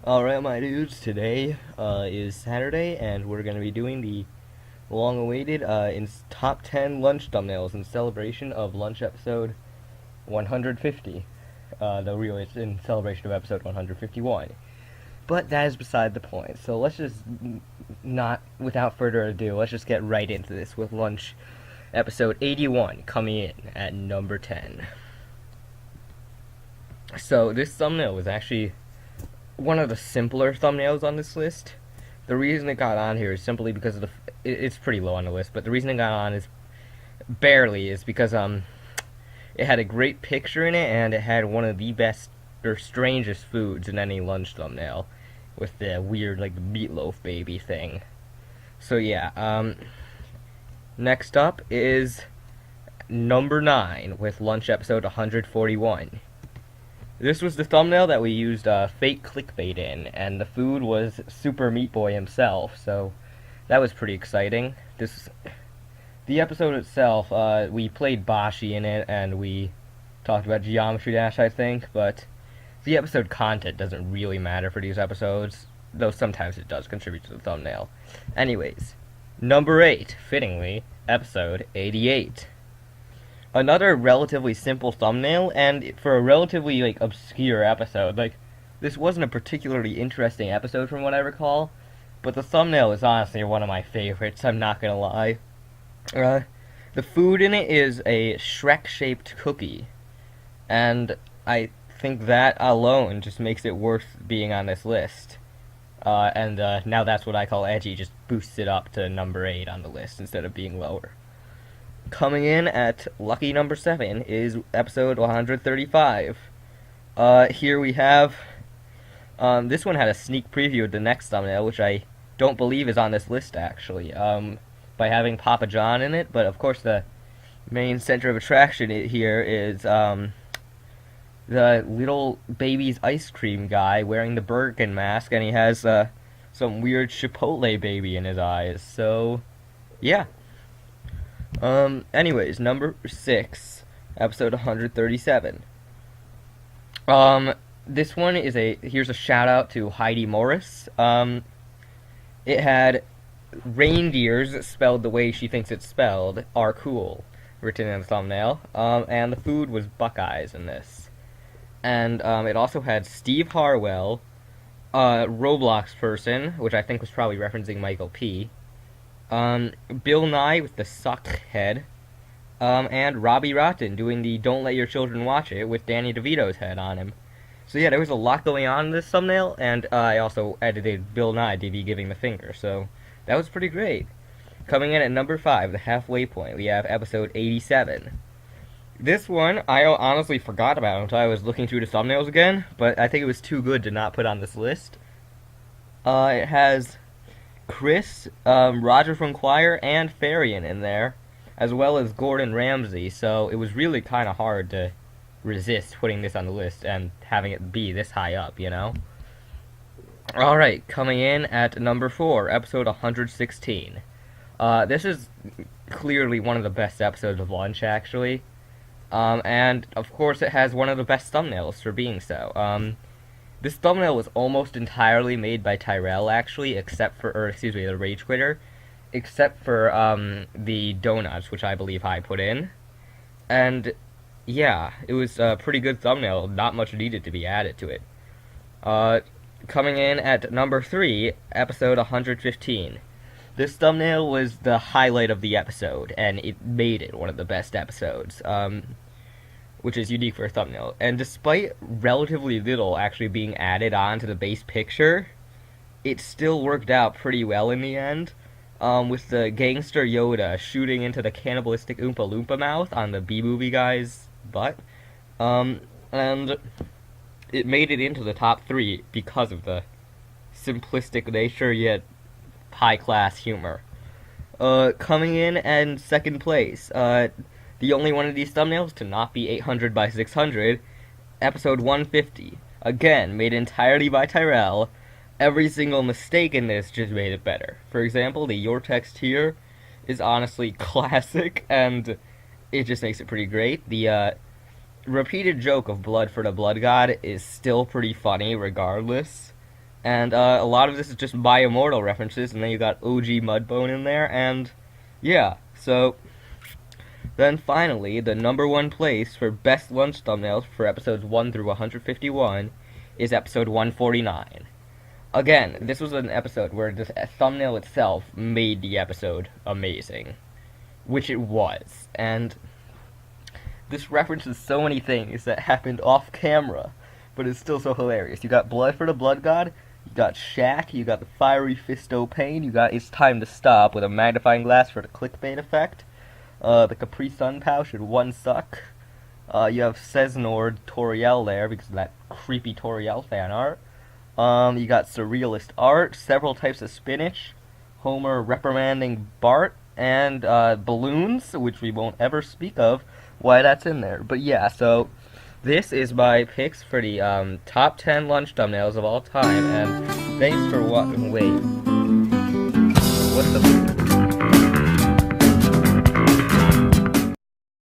Alright, my dudes, today is Saturday, and we're going to be doing the long-awaited top 10 lunch thumbnails in celebration of lunch episode 150. Though really it's in celebration of episode 151. But that is beside the point, so let's just, not without further ado, let's just get right into this with lunch episode 81 coming in at number 10. So this thumbnail was actually one of the simpler thumbnails on this list. The reason it got on here is simply because of it's pretty low on the list, but the reason it got on is because it had a great picture in it, and it had one of the best or strangest foods in any lunch thumbnail, with the weird like meatloaf baby thing. So yeah, next up is number 9 with lunch episode 141. This was the thumbnail that we used fake clickbait in, and the food was Super Meat Boy himself, so that was pretty exciting. The episode itself, we played Bashi in it, and we talked about Geometry Dash, I think, but the episode content doesn't really matter for these episodes, though sometimes it does contribute to the thumbnail. Anyways, number 8, fittingly, episode 88. Another relatively simple thumbnail, and for a relatively obscure episode. This wasn't a particularly interesting episode from what I recall, but the thumbnail is honestly one of my favorites, I'm not gonna lie. The food in it is a Shrek-shaped cookie, and I think that alone just makes it worth being on this list. And now that's what I call edgy, just boosts it up to number 8 on the list instead of being lower. Coming in at lucky number 7 is episode 135. Here we have, this one had a sneak preview of the next thumbnail, which I don't believe is on this list actually, by having Papa John in it, but of course the main center of attraction here is, the little baby's ice cream guy wearing the Birkin mask, and he has, some weird Chipotle baby in his eyes, so, yeah. Anyways, number 6, episode 137. This one is here's a shout out to Heidi Morris. It had reindeers spelled the way she thinks it's spelled are cool written in the thumbnail. And the food was Buckeyes in this. And, it also had Steve Harwell, Roblox person, which I think was probably referencing Michael P., Bill Nye with the suck head, and Robbie Rotten doing the Don't Let Your Children Watch It with Danny DeVito's head on him. So yeah, there was a lot going on in this thumbnail, and I also edited Bill Nye DV giving the finger, so that was pretty great. Coming in at number 5, the halfway point, we have episode 87. This one, I honestly forgot about until I was looking through the thumbnails again, but I think it was too good to not put on this list. It has Chris, Roger from Choir, and Farian in there, as well as Gordon Ramsay, so it was really kind of hard to resist putting this on the list and having it be this high up, you know? Alright, coming in at number 4, episode 116. This is clearly one of the best episodes of Lunch, actually. And, of course, it has one of the best thumbnails for being so. This thumbnail was almost entirely made by Tyrell, actually, the Rage Quitter, except for, the donuts, which I believe I put in. And, yeah, it was a pretty good thumbnail, not much needed to be added to it. Coming in at number 3, episode 115. This thumbnail was the highlight of the episode, and it made it one of the best episodes. Which is unique for a thumbnail. And despite relatively little actually being added on to the base picture, it still worked out pretty well in the end, with the gangster Yoda shooting into the cannibalistic Oompa Loompa mouth on the B-movie guy's butt. And it made it into the top 3 because of the simplistic nature yet high-class humor. Coming in and second place, the only one of these thumbnails to not be 800 by 600, episode 150. Again, made entirely by Tyrell. Every single mistake in this just made it better. For example, the Your Text Here is honestly classic, and it just makes it pretty great. The repeated joke of blood for the blood god is still pretty funny regardless. And a lot of this is just Biommortal references, and then you got OG Mudbone in there, and yeah, so then finally, the number one place for best lunch thumbnails for episodes 1 through 151 is episode 149. Again, this was an episode where the thumbnail itself made the episode amazing, which it was, and this references so many things that happened off camera, but it's still so hilarious. You got Blood for the Blood God, you got Shaq, you got the Fiery Fisto Pain, you got It's Time to Stop with a magnifying glass for the clickbait effect, the Capri Sun Pow should one suck, you have Seznord Toriel there because of that creepy Toriel fan art, you got Surrealist Art, several types of spinach, Homer reprimanding Bart, and balloons, which we won't ever speak of why that's in there. But yeah, so this is my picks for the top 10 lunch thumbnails of all time, and thanks for watching. Wait.